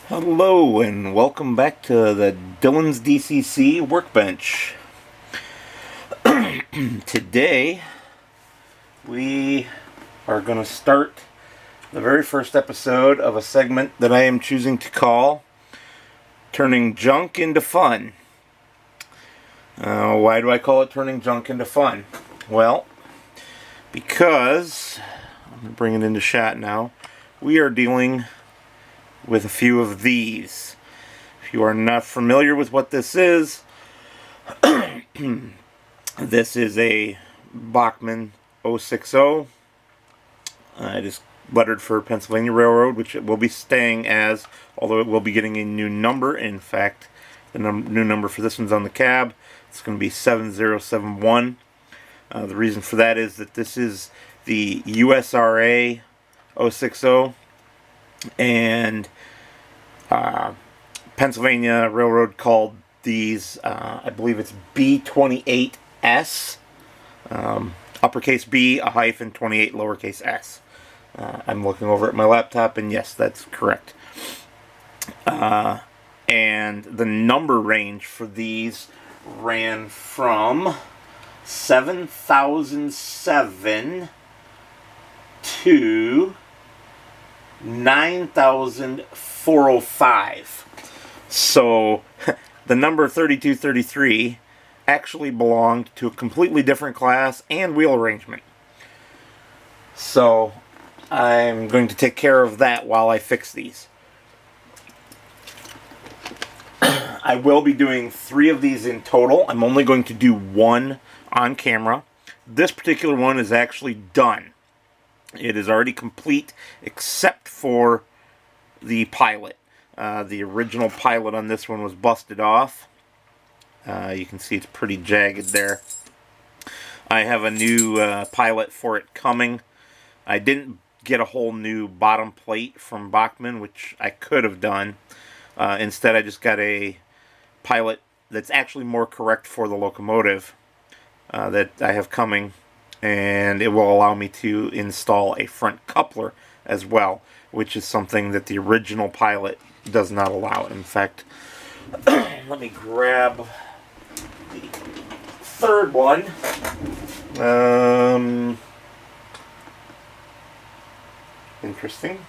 Hello and welcome back to the Dylan's DCC workbench. Today we are going to start the very first episode of a segment that I am choosing to call Turning Junk into Fun. Why do I call it Turning Junk into Fun? Well, because, I'm going to bring it into shot now, we are dealing with a few of these. If you are not familiar with what this is, this is a Bachmann 060. It is lettered for Pennsylvania Railroad, which it will be staying as, although it will be getting a new number. In fact, the new number for this one's on the cab. It's going to be 7071. The reason for that is that this is the USRA 060, and Pennsylvania Railroad called these, I believe it's B28S, uppercase B, a hyphen, 28, lowercase s. I'm looking over at my laptop, and yes, that's correct. And the number range for these ran from 7007 to 9,405. So the number 3233 actually belonged to a completely different class and wheel arrangement. So I'm going to take care of that while I fix these. I will be doing 3 of these in total. I'm only going to do 1 on camera. This particular one is actually done. It is already complete except for the pilot. The original pilot on this one was busted off. You can see it's pretty jagged there. I have a new pilot for it coming. I didn't get a whole new bottom plate from Bachmann, which I could have done. Instead, I just got a pilot that's actually more correct for the locomotive that I have coming. And it will allow me to install a front coupler as well, which is something that the original pilot does not allow. In fact, let me grab the third one. Interesting.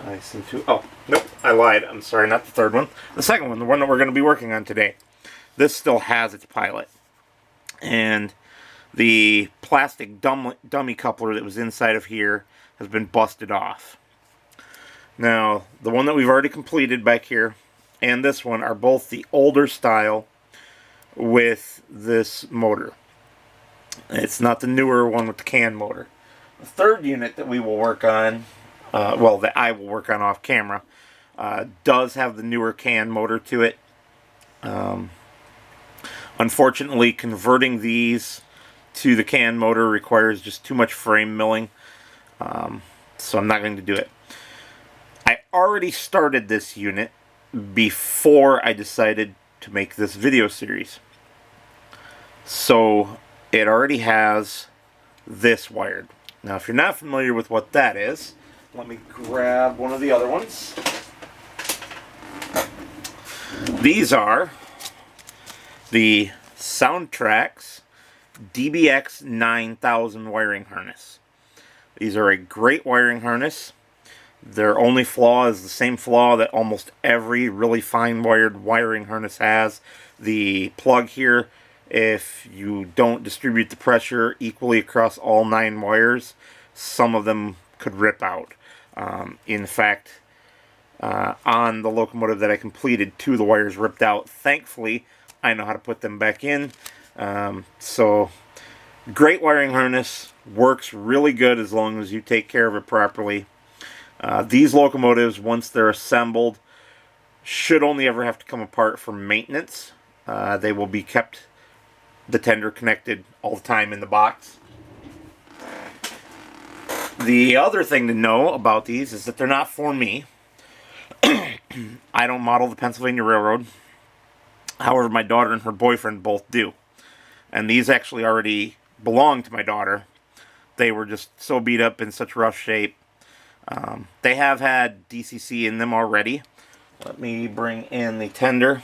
I seem to... Oh, nope, I lied. I'm sorry, not the third one. The second one, the one that we're going to be working on today. This still has its pilot. And the plastic dummy coupler that was inside of here has been busted off. Now, the one that we've already completed back here and this one are both the older style with this motor. It's not the newer one with the can motor. The third unit that we will work on, well, that I will work on off camera, does have the newer can motor to it. Unfortunately, converting these to the can motor requires just too much frame milling, so I'm not going to do it. I already started this unit before I decided to make this video series, so it already has this wired. Now, if you're not familiar with what that is, let me grab one of the other ones. These are the Soundtrax DBX 9000 wiring harness. These are a great wiring harness. Their only flaw is the same flaw that almost every really fine wired wiring harness has. The plug here, if you don't distribute the pressure equally across all 9 wires, some of them could rip out. In fact, on the locomotive that I completed, 2 of the wires ripped out. Thankfully, I know how to put them back in. So, great wiring harness, works really good as long as you take care of it properly. These locomotives, once they're assembled, should only ever have to come apart for maintenance. They will be kept, the tender connected all the time in the box. The other thing to know about these is that they're not for me. I don't model the Pennsylvania Railroad. However, my daughter and her boyfriend both do. And these actually already belong to my daughter. They were just so beat up in such rough shape. They have had DCC in them already. Let me bring in the tender.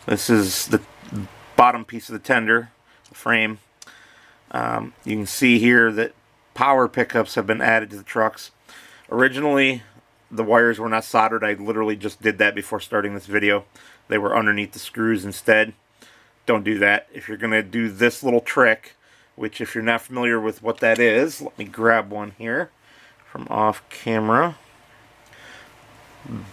This is the bottom piece of the tender, the frame. You can see here that power pickups have been added to the trucks. Originally, the wires were not soldered. I literally just did that before starting this video. They were underneath the screws instead. Don't do that. If you're going to do this little trick, which if you're not familiar with what that is, let me grab one here from off camera.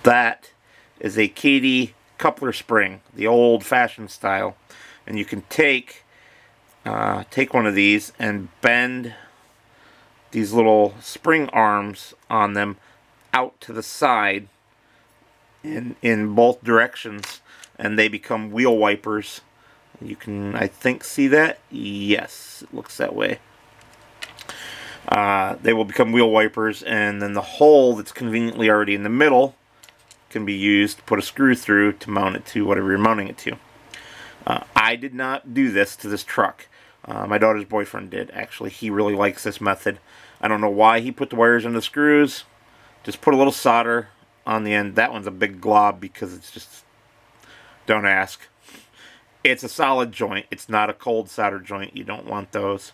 That is a Katy coupler spring, the old-fashioned style. And you can take one of these and bend these little spring arms on them out to the side in both directions, and they become wheel wipers. You can, I think, see that? Yes, it looks that way. They will become wheel wipers, and then the hole that's conveniently already in the middle can be used to put a screw through to mount it to whatever you're mounting it to. I did not do this to this truck. My daughter's boyfriend did, actually. He really likes this method. I don't know why he put the wires in the screws. Just put a little solder on the end. That one's a big glob because it's just... Don't ask. It's a solid joint. It's not a cold solder joint. You don't want those.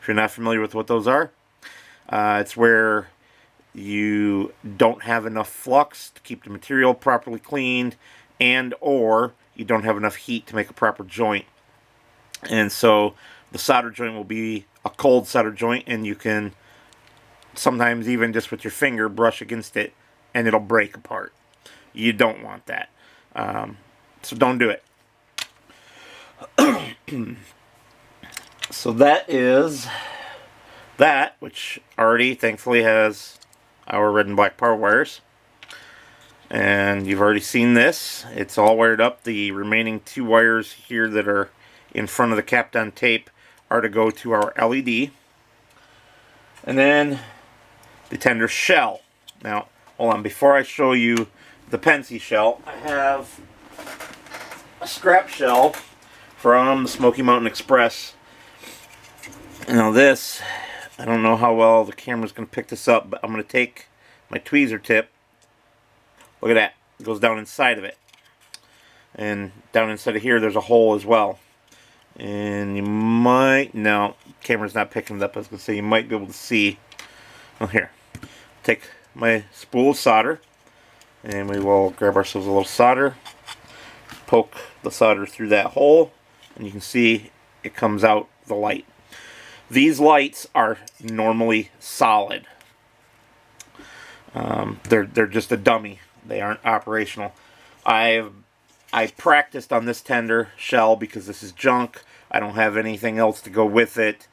If you're not familiar with what those are, it's where you don't have enough flux to keep the material properly cleaned, and or you don't have enough heat to make a proper joint. And so the solder joint will be a cold solder joint, and you can sometimes even just with your finger brush against it and it'll break apart. You don't want that. So don't do it. So that is that, which already thankfully has our red and black power wires. And you've already seen this. It's all wired up. The remaining two wires here that are in front of the Kapton tape are to go to our LED. And then the tender shell. Now, hold on. Before I show you the Pensy shell, I have a scrap shell from the Smoky Mountain Express. Now this, I don't know how well the camera's going to pick this up, but I'm going to take my tweezer tip. Look at that. It goes down inside of it. And down inside of here, there's a hole as well. And you might... No, camera's not picking it up. I was going to say you might be able to see. Well, here. Take my spool of solder. And we will grab ourselves a little solder. Poke the solder through that hole. And you can see it comes out the light. These lights are normally solid. They're just a dummy. They aren't operational. I practiced on this tender shell because this is junk. I don't have anything else to go with it.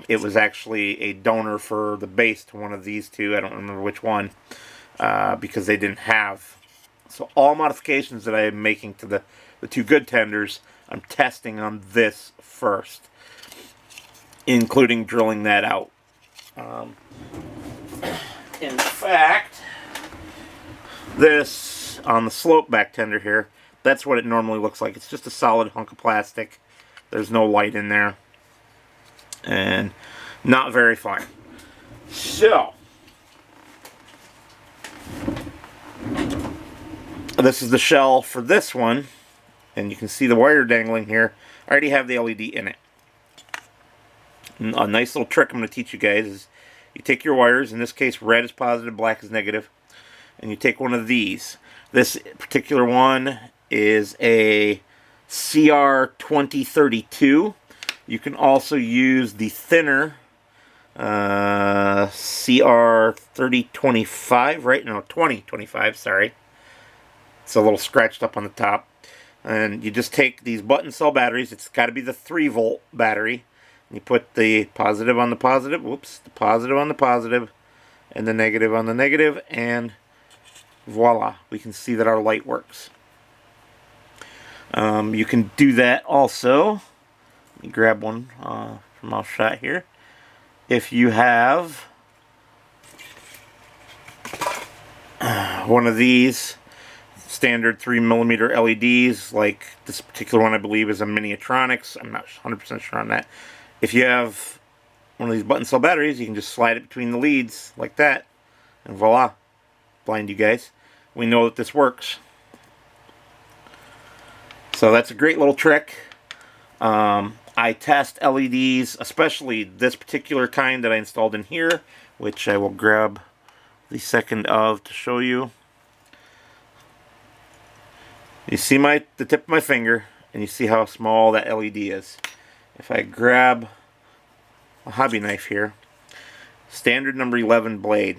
It was actually a donor for the base to one of these two. I don't remember which one. Because they didn't have. So all modifications that I am making to the two good tenders, I'm testing on this first. Including drilling that out. In fact, this on the slope back tender here, that's what it normally looks like. It's just a solid hunk of plastic. There's no light in there. And not very fun. So, this is the shell for this one. And you can see the wire dangling here. I already have the LED in it. A nice little trick I'm going to teach you guys is you take your wires, in this case red is positive, black is negative, and you take one of these. This particular one is a CR2032. You can also use the thinner CR3025, right? No, 2025, sorry. It's a little scratched up on the top. And you just take these button cell batteries. It's got to be the 3-volt battery. You put the positive on the positive, whoops, the positive on the positive, and the negative on the negative, and voila, we can see that our light works. You can do that also. Let me grab one from our shot here. If you have one of these standard 3mm LEDs, like this particular one I believe is a Miniatronics, I'm not 100% sure on that. If you have one of these button cell batteries, you can just slide it between the leads like that, and voila, blind you guys. we know that this works. So that's a great little trick. I test LEDs, especially this particular kind that I installed in here, which I will grab the second of to show you. You see the tip of my finger, and you see how small that LED is. If I grab a hobby knife here, standard number 11 blade,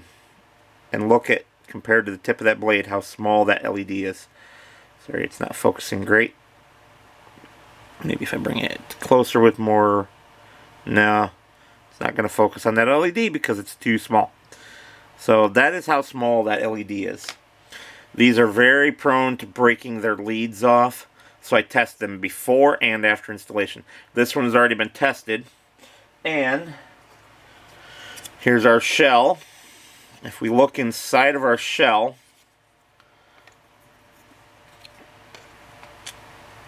and look at, compared to the tip of that blade, how small that LED is. Sorry, it's not focusing great. Maybe if I bring it closer with more... No, it's not going to focus on that LED because it's too small. So that is how small that LED is. These are very prone to breaking their leads off, so I test them before and after installation. This one has already been tested, and here's our shell. If we look inside of our shell,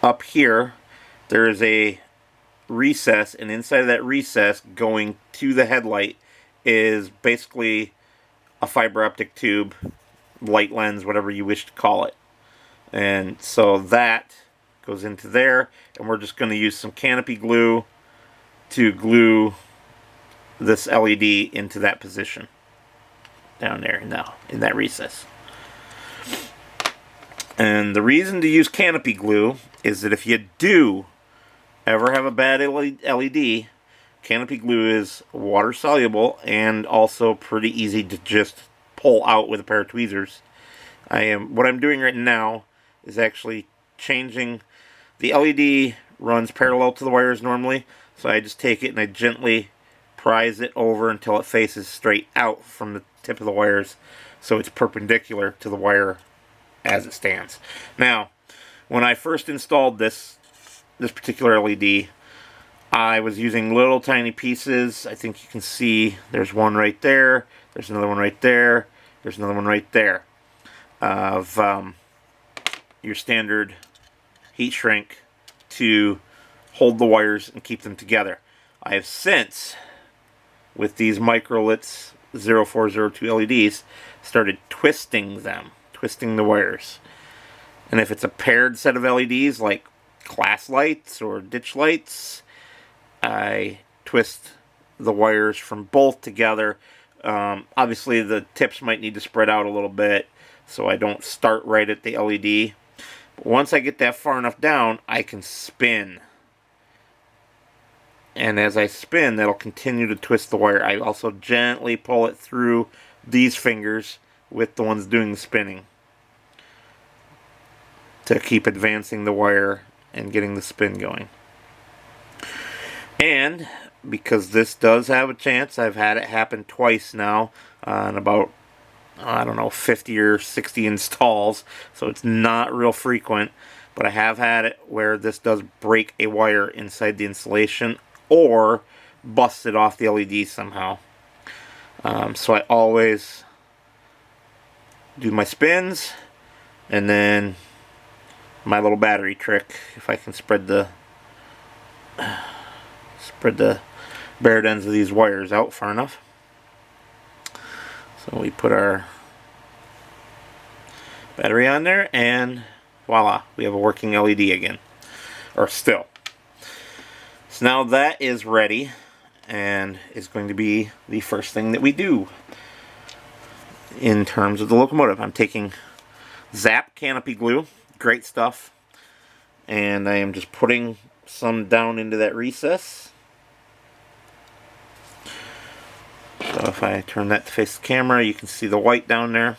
up here, there is a recess, and inside of that recess going to the headlight is basically a fiber optic tube, light lens, whatever you wish to call it. And so that goes into there, and we're just going to use some canopy glue to glue this LED into that position down there now in that recess. And the reason to use canopy glue is that if you do ever have a bad LED, canopy glue is water soluble and also pretty easy to just pull out with a pair of tweezers. What I'm doing right now is actually changing. The LED runs parallel to the wires normally, so I just take it and I gently prise it over until it faces straight out from the tip of the wires, so it's perpendicular to the wire as it stands. Now, when I first installed this particular LED, I was using little tiny pieces. I think you can see there's one right there, there's another one right there, there's another one right there of your standard heat shrink to hold the wires and keep them together. I have since, with these Microlitz 0402 LEDs, started twisting the wires. And if it's a paired set of LEDs like class lights or ditch lights, I twist the wires from both together. Obviously the tips might need to spread out a little bit, so I don't start right at the LED. But once I get that far enough down, I can spin. And as I spin, that'll continue to twist the wire. I also gently pull it through these fingers with the ones doing the spinning to keep advancing the wire and getting the spin going. And because this does have a chance, I've had it happen twice now on about, I don't know, 50 or 60 installs, so it's not real frequent, but I have had it where this does break a wire inside the installation or bust it off the LED somehow. So I always do my spins and then my little battery trick, if I can spread the bared ends of these wires out far enough. So we put our battery on there and voila, we have a working LED again, or still. So now that is ready and is going to be the first thing that we do in terms of the locomotive. I'm taking Zap canopy glue, great stuff, and I am just putting some down into that recess. So if I turn that to face the camera, you can see the white down there.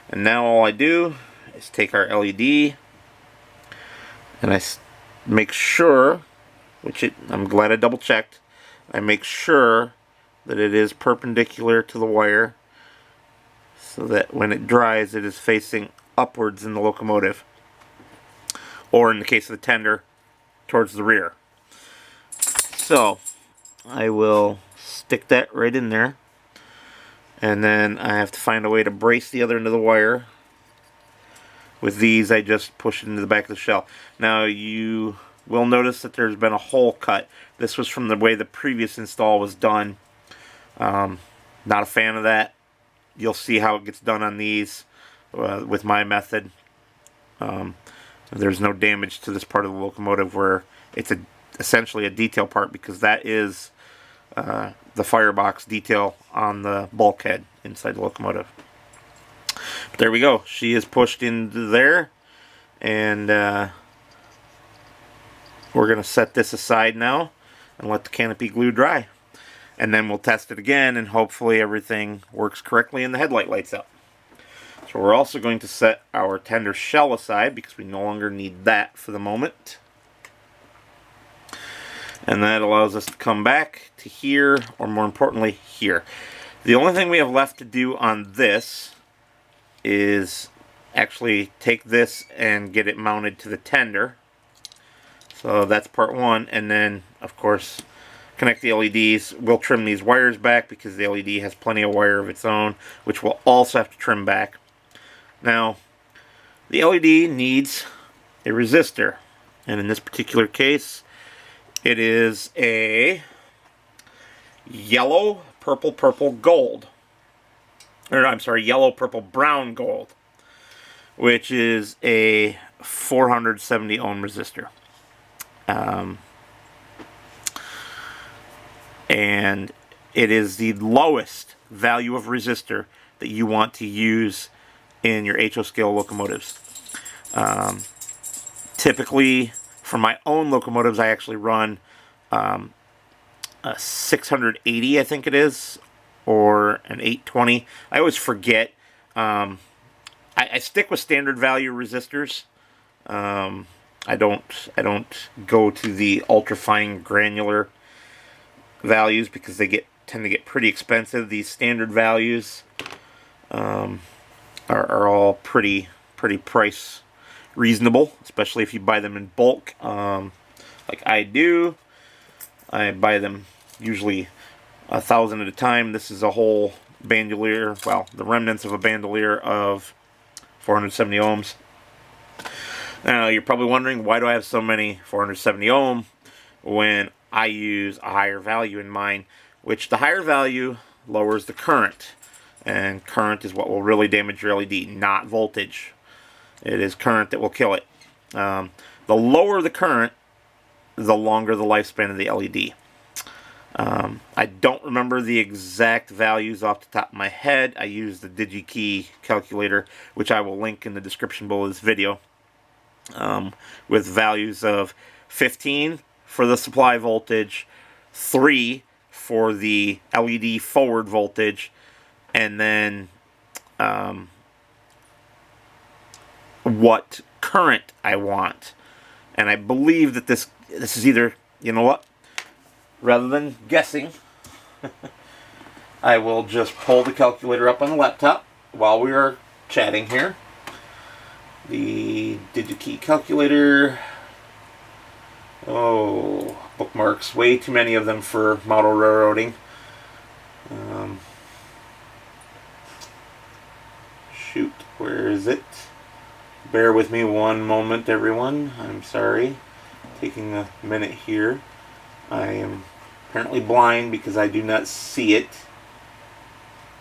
And now all I do is take our LED and I make sure, I'm glad I double checked, I make sure that it is perpendicular to the wire so that when it dries it is facing upwards in the locomotive, or in the case of the tender, towards the rear. So I will stick that right in there, and then I have to find a way to brace the other end of the wire. With these I just push it into the back of the shell. Now you will notice that there's been a hole cut. This was from the way the previous install was done. Not a fan of that. You'll see how it gets done on these. with my method. There's no damage to this part of the locomotive where it's essentially a detail part, because that is the firebox detail on the bulkhead inside the locomotive. But there we go. She is pushed into there, and we're going to set this aside now and let the canopy glue dry. And then we'll test it again, and hopefully everything works correctly and the headlight lights up. So we're also going to set our tender shell aside because we no longer need that for the moment. And that allows us to come back to here, or more importantly, here. The only thing we have left to do on this is actually take this and get it mounted to the tender. So that's part one, and then, of course, connect the LEDs. We'll trim these wires back because the LED has plenty of wire of its own, which we'll also have to trim back. Now, the LED needs a resistor, and in this particular case, it is a yellow, purple gold. Or, I'm sorry, yellow, purple, brown gold, which is a 470 ohm resistor. And it is the lowest value of resistor that you want to use in your HO scale locomotives. Typically, for my own locomotives, I actually run a 680, I think it is, or an 820. I always forget. I stick with standard value resistors. I don't go to the ultra fine granular values because they tend to get pretty expensive. These standard values are all pretty price reasonable, especially if you buy them in bulk, like I do. I buy them usually 1,000 at a time. This is a whole bandolier, well, the remnants of a bandolier of 470 ohms. Now, you're probably wondering, why do I have so many 470 ohm when I use a higher value in mine? Which, the higher value lowers the current, and current is what will really damage your LED, not voltage. It is current that will kill it. The lower the current, the longer the lifespan of the LED. I don't remember the exact values off the top of my head. I use the DigiKey calculator, which I will link in the description below this video, with values of 15 for the supply voltage, 3 for the LED forward voltage, and then what current I want. And I believe that this is either, you know what, rather than guessing, I will just pull the calculator up on the laptop while we are chatting here. The DigiKey calculator. Oh, bookmarks. Way too many of them for model railroading. Shoot, where is it? Bear with me one moment, everyone. I'm sorry. Taking a minute here. I am apparently blind because I do not see it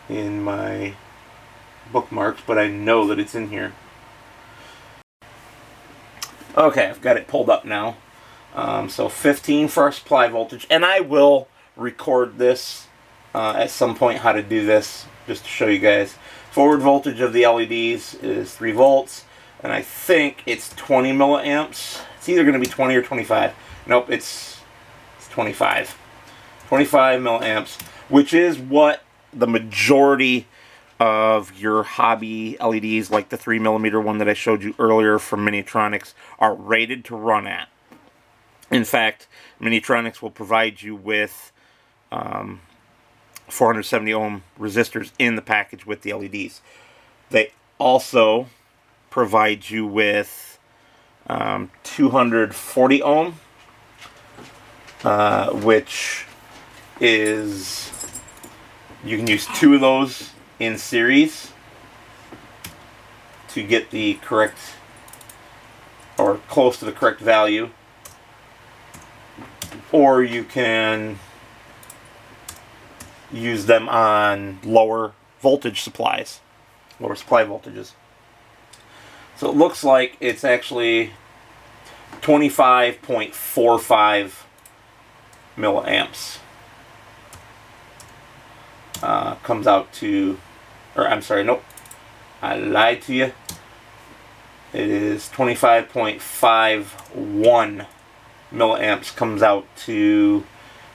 in my bookmarks, but I know that it's in here. Okay, I've got it pulled up now. So 15 for our supply voltage, and I will record this at some point how to do this, just to show you guys. Forward voltage of the LEDs is 3 volts, and I think it's 20 milliamps. It's either going to be 20 or 25. Nope, it's 25. 25 milliamps, which is what the majority of your hobby LEDs, like the 3mm one that I showed you earlier from Minitronics, are rated to run at. In fact, Minitronics will provide you with 470 ohm resistors in the package with the LEDs. They also provide you with 240 ohm, which is, you can use 2 of those in series to get the correct, or close to the correct value, or you can use them on lower voltage supplies, lower supply voltages. So it looks like it's actually 25.45 milliamps. Comes out to, or I'm sorry, nope, I lied to you. It is 25.51 milliamps, comes out to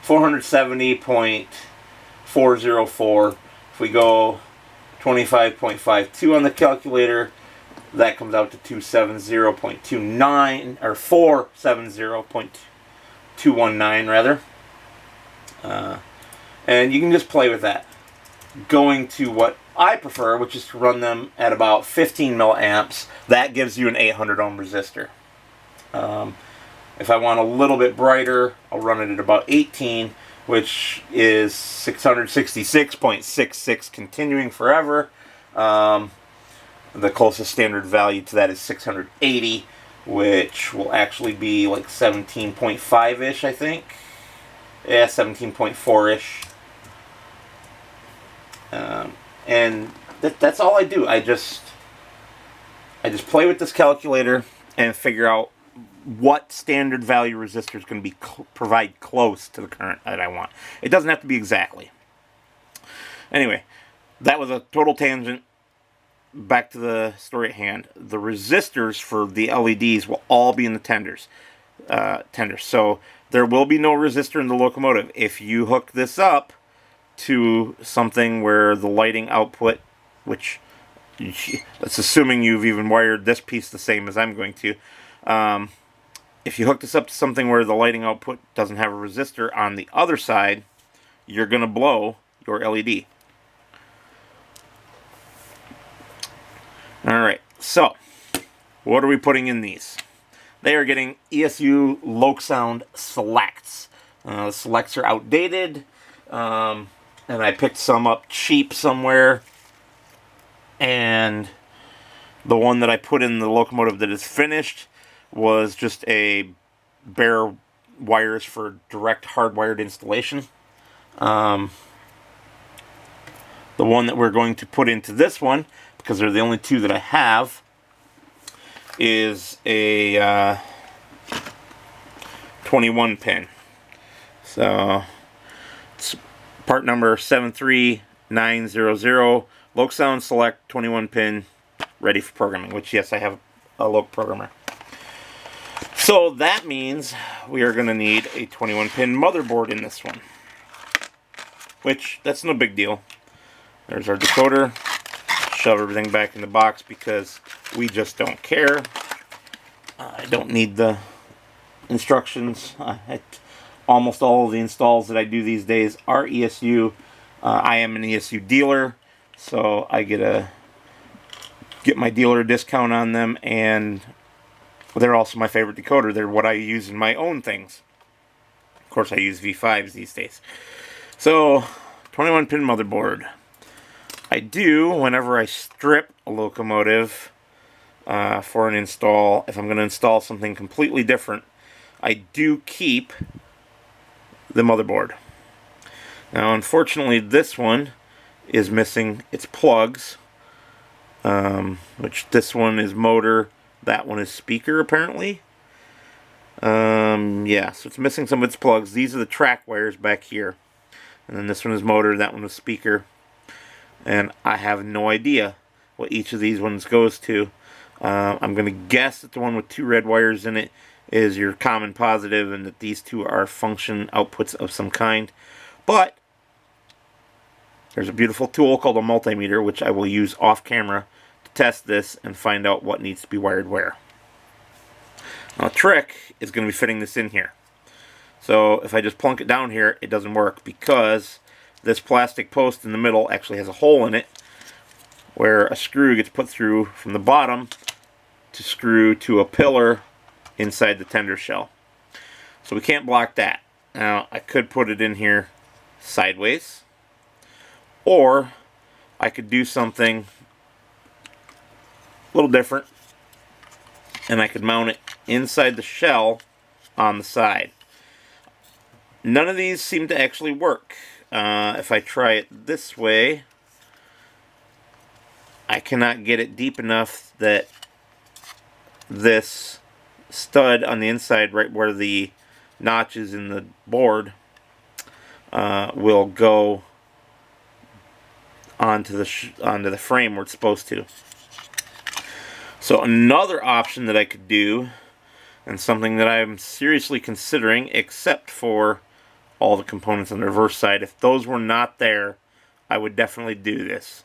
470.404. If we go 25.52 on the calculator, that comes out to 270.29, or 470.219 rather. And you can just play with that. Going to what I prefer, which is to run them at about 15 milliamps, that gives you an 800 ohm resistor. If I want a little bit brighter, I'll run it at about 18, which is 666.66 continuing forever. The closest standard value to that is 680, which will actually be like 17.5-ish, I think. Yeah, 17.4-ish. And that's all I do. I just play with this calculator and figure out what standard value resistor is going to be provide close to the current that I want. It doesn't have to be exactly. Anyway, that was a total tangent. Back to the story at hand. The resistors for the LEDs will all be in the tenders. So there will be no resistor in the locomotive. If you hook this up to something where the lighting output, which that's assuming you've even wired this piece the same as I'm going to, if you hook this up to something where the lighting output doesn't have a resistor on the other side, you're going to blow your LED. Alright, so what are we putting in these? They are getting ESU Lokesound Selects. The Selects are outdated, and I picked some up cheap somewhere, and the one that I put in the locomotive that is finished was just a bare wires for direct hardwired installation. The one that we're going to put into this one, because they're the only two that I have, is a 21 pin. So it's part number 73900, Lokesound Select 21 pin, ready for programming, which yes, I have a Loke programmer. So that means we are going to need a 21 pin motherboard in this one, which that's no big deal. There's our decoder. Shove everything back in the box because we just don't care. I don't need the instructions. Almost all of the installs that I do these days are ESU. I am an ESU dealer, so I get my dealer discount on them, and they're also my favorite decoder. They're what I use in my own things. Of course, I use V5s these days. So, 21 pin motherboard. I do, whenever I strip a locomotive for an install, if I'm going to install something completely different, I do keep the motherboard. Now, unfortunately, this one is missing its plugs, which this one is motor, that one is speaker, apparently. Yeah, so it's missing some of its plugs. These are the track wires back here. And then this one is motor, that one is speaker. And I have no idea what each of these ones goes to. I'm going to guess that the one with two red wires in it is your common positive, and that these two are function outputs of some kind. But there's a beautiful tool called a multimeter, which I will use off camera to test this and find out what needs to be wired where. Now, the trick is going to be fitting this in here. So if I just plunk it down here, it doesn't work, because this plastic post in the middle actually has a hole in it where a screw gets put through from the bottom to screw to a pillar inside the tender shell. So we can't block that. Now, I could put it in here sideways, or I could do something a little different, and I could mount it inside the shell on the side. None of these seem to actually work. If I try it this way, I cannot get it deep enough that this stud on the inside, right where the notch is in the board, will go onto the frame where it's supposed to. So another option that I could do, and something that I'm seriously considering, except for all the components on the reverse side, if those were not there, I would definitely do this.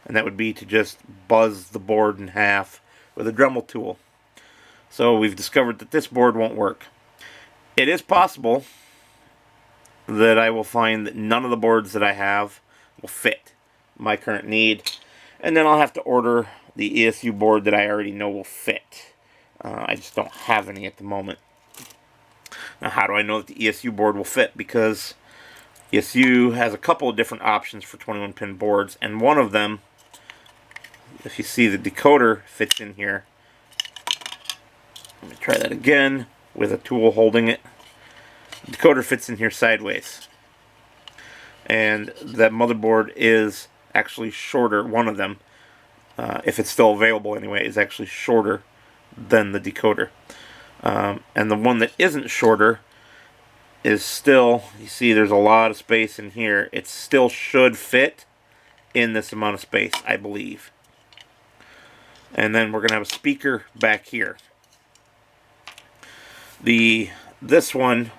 And that would be to just buzz the board in half with a Dremel tool. So we've discovered that this board won't work. It is possible that I will find that none of the boards that I have will fit my current need, and then I'll have to order the ESU board that I already know will fit. I just don't have any at the moment. Now, how do I know that the ESU board will fit? Because ESU has a couple of different options for 21-pin boards, and one of them, if you see the decoder fits in here. Let me try that again with a tool holding it. The decoder fits in here sideways. And that motherboard is actually shorter. One of them, if it's still available anyway, is actually shorter than the decoder. And the one that isn't shorter is still, you see there's a lot of space in here. It still should fit in this amount of space, I believe. And then we're going to have a speaker back here. This one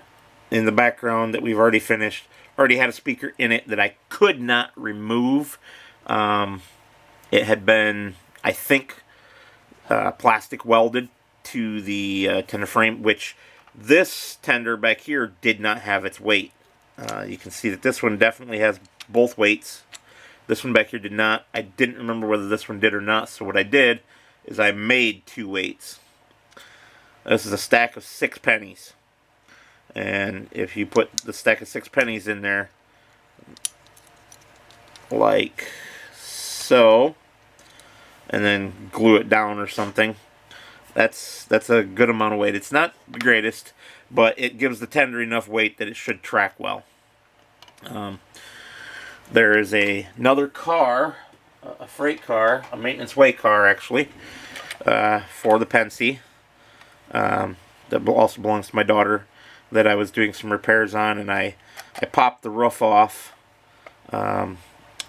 in the background that we've already finished already had a speaker in it that I could not remove. It had been, I think, plastic welded to the tender frame, which this tender back here did not have its weight. You can see that this one definitely has both weights. This one back here did not. I didn't remember whether this one did or not, so what I did is I made 2 weights. This is a stack of 6 pennies. And if you put the stack of 6 pennies in there, like so, and then glue it down or something, that's a good amount of weight. It's not the greatest, but it gives the tender enough weight that it should track well. There is another car, a freight car, a maintenance way car actually, for the Pensy, that also belongs to my daughter, that I was doing some repairs on, and I popped the roof off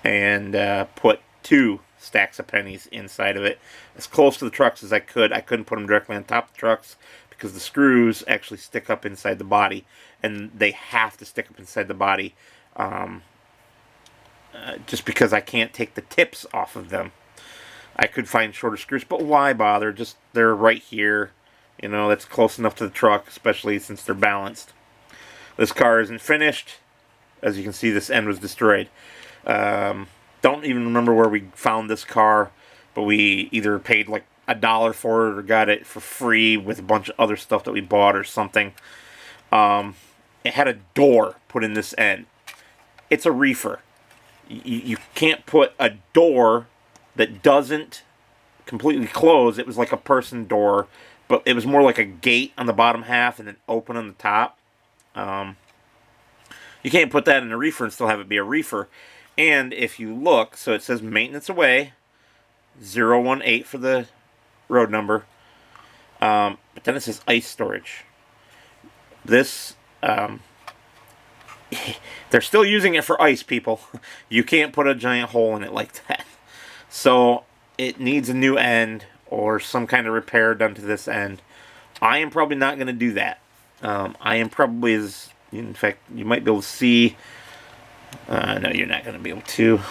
and put 2 stacks of pennies inside of it, as close to the trucks as I could. I couldn't put them directly on top of the trucks because the screws actually stick up inside the body, and they have to stick up inside the body just because I can't take the tips off of them. I could find shorter screws, but why bother? Just, they're right here. You know, that's close enough to the truck, especially since they're balanced. This car isn't finished. As you can see, this end was destroyed. Don't even remember where we found this car, but we either paid like $1 for it or got it for free with a bunch of other stuff that we bought or something. It had a door put in this end. It's a reefer. You can't put a door that doesn't completely close. It was like a person door, but it was more like a gate on the bottom half and then open on the top. You can't put that in a reefer and still have it be a reefer. And if you look, so it says maintenance away, 018 for the road number, but then it says ice storage. This, they're still using it for ice, people. You can't put a giant hole in it like that. So it needs a new end or some kind of repair done to this end. I am probably not going to do that. I am probably, in fact, you might be able to see, no, you're not going to be able to.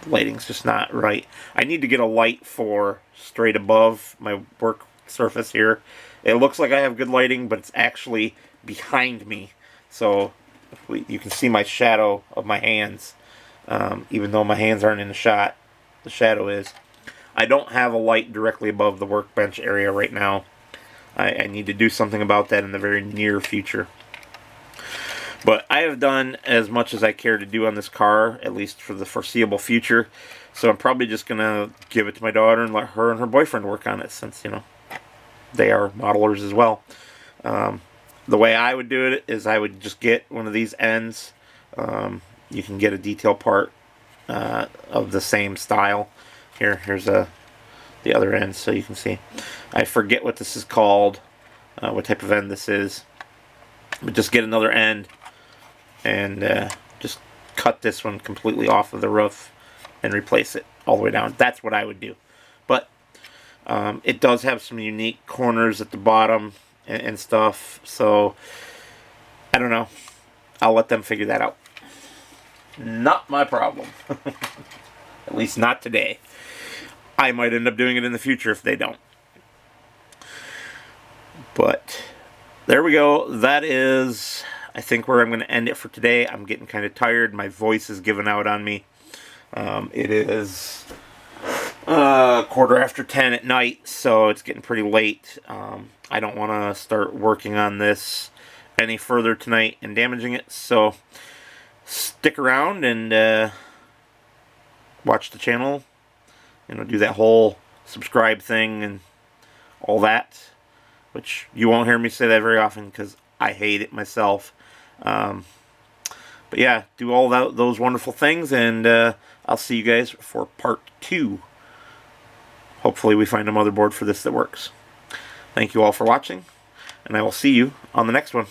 The lighting's just not right. I need to get a light for straight above my work surface here. It looks like I have good lighting, but it's actually behind me. So you can see my shadow of my hands. Even though my hands aren't in the shot, the shadow is. I don't have a light directly above the workbench area right now. I need to do something about that in the very near future. But I have done as much as I care to do on this car, at least for the foreseeable future. So I'm probably just going to give it to my daughter and let her and her boyfriend work on it, since, you know, they are modelers as well. The way I would do it is I would just get one of these ends. You can get a detail part of the same style. Here's a the other end so you can see. I forget what this is called, what type of end this is, but just get another end and just cut this one completely off of the roof and replace it all the way down. That's what I would do. But it does have some unique corners at the bottom and stuff, so I don't know. I'll let them figure that out. Not my problem. At least not today. I might end up doing it in the future if they don't. But there we go. That is, I think, where I'm going to end it for today. I'm getting kind of tired. My voice is giving out on me. It is 10:15 at night, so it's getting pretty late. I don't want to start working on this any further tonight and damaging it, so stick around and watch the channel. You know, do that whole subscribe thing and all that, which you won't hear me say that very often because I hate it myself. But yeah, do all those wonderful things, and I'll see you guys for part 2. Hopefully we find a motherboard for this that works. Thank you all for watching, and I will see you on the next one.